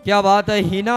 क्या बात आहे. हिना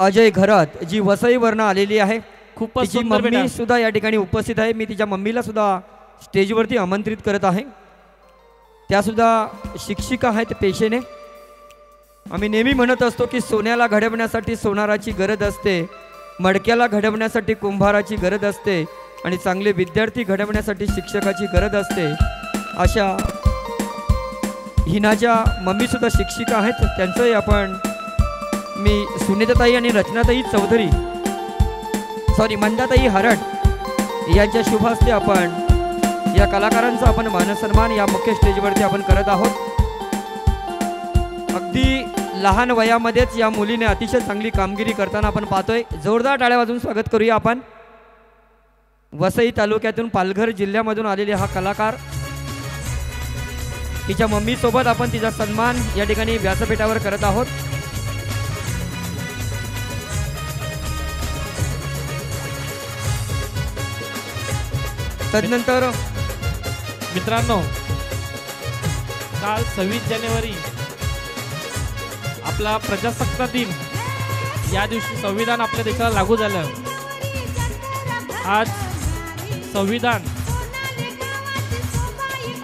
अजय घरात जी वसईवरनं आलेली आहे, खूपच तिची सुंदर बेटा. मम्मी सुद्धा या ठिकाणी उपस्थित आहे. मी तिच्या मम्मीला सुद्धा स्टेजवरती आमंत्रित करत आहे. त्या सुद्धा शिक्षिका आहेत पेशेने. आम्ही नेहमी म्हणत असतो की सोन्याला घडवण्यासाठी सोनाराची गरज असते, मडक्याला घडवण्यासाठी कुंभाराची गरज असते आणि चांगले विद्यार्थी घडवण्यासाठी शिक्षकाची गरज असते. अशा हिनाच्या मम्मी सुद्धा शिक्षिका आहेत. त्यांचंही आपण मी सुनीताताई आणि रचनाताई चौधरी मंदाताई हरट यांच्या शुभ हस्ते आपण या कलाकारांचा आपण मानसन्मान या मुख्य स्टेजवरती आपण करत आहोत. अगदी लहान वयामध्येच या मुलीने अतिशय चांगली कामगिरी करताना आपण पाहतोय. जोरदार टाळ्या वाजवून स्वागत करूया आपण. वसई तालुक्यातून पालघर जिल्ह्यामधून आलेले हा कलाकार, तिच्या मम्मी सोबत आपण तिचा सन्मान या ठिकाणी व्यासपीठावर करत आहोत. तदनंतर मित्रांनो, काल 26 जानेवारी आपला प्रजासत्ताक दिन, या दिवशी संविधान आपल्या देशाला लागू झालं. आज संविधान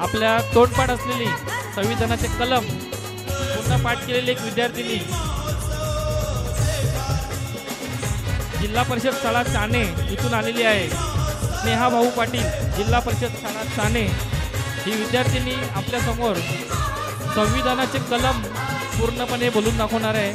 आपल्या तोंडपाठ असलेली संविधानाचे कलम पूर्ण पाठ केलेली एक विद्यार्थिनी जिल्हा परिषद शाळा चाणे इथून आलेली आहे. स्नेहा भाऊ पाटील, जिल्हा परिषद शाळा चाणे. ही विद्यार्थिनी आपल्या समोर संविधानाचे कलम पूर्णपणे बोलून दाखवणार आहे.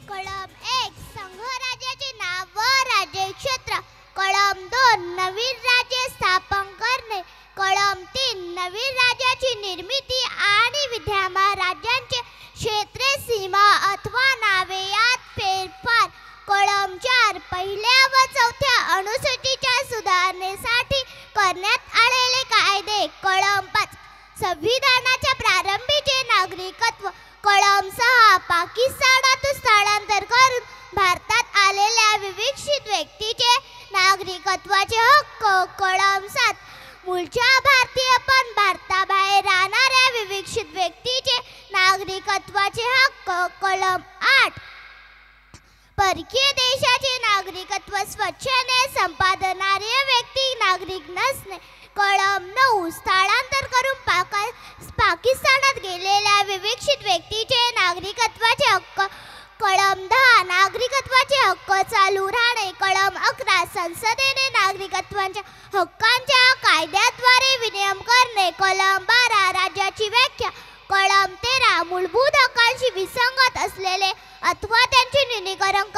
कलम 1 संघराज्याचे नाव व राज्यक्षेत्र. कलम 2 नवीन राज्य स्थापन करणे. कलम 3 नवीन राज्याची निर्मिती आणि विद्यमान राज्यांचे क्षेत्रे, सीमा अथवा नावे यात फेरफार. कलम 4 पहिल्या व चौथ्या अनुसूचीच्या सुधारणेसाठी करण्यात आलेले कायदे. कलम 5 संविधानाच्या प्रारंभीचे नागरिकत्व. कलम 6 पाकिस्तानातून स्थलांतर करून भारतात आलेल्या विवक्षित व्यक्तीचे नागरिकत्वाचे हक्क. कलम 7 मूळच्या भारतीय पण भारताबाहेर राहणाऱ्या विवक्षित व्यक्तीचे नागरिकत्वाचे हक्क. कलम 8 परकीय देशाचे नागरिकत्व स्वच्छेने संपादनारे व्यक्ती नागरिक नसणे. कलम 9 स्थलांतर करून पाकिस्तानात गेलेल्या विवक्षित व्यक्तीचे नागरिकत्वाचे हक्क. कलम 10 नागरिकत्वाचे हक्क चालू राहणे. कलम 11 संसदेने नागरिकत्वाच्या हक्कांच्या कायद्याद्वारे विनियम करणे. कलम 12 राज्याची व्याख्या. कलम 13 मूलभूत हक्कांशी विसंगत असलेले अथवा त्यांचे न्यूनीकरण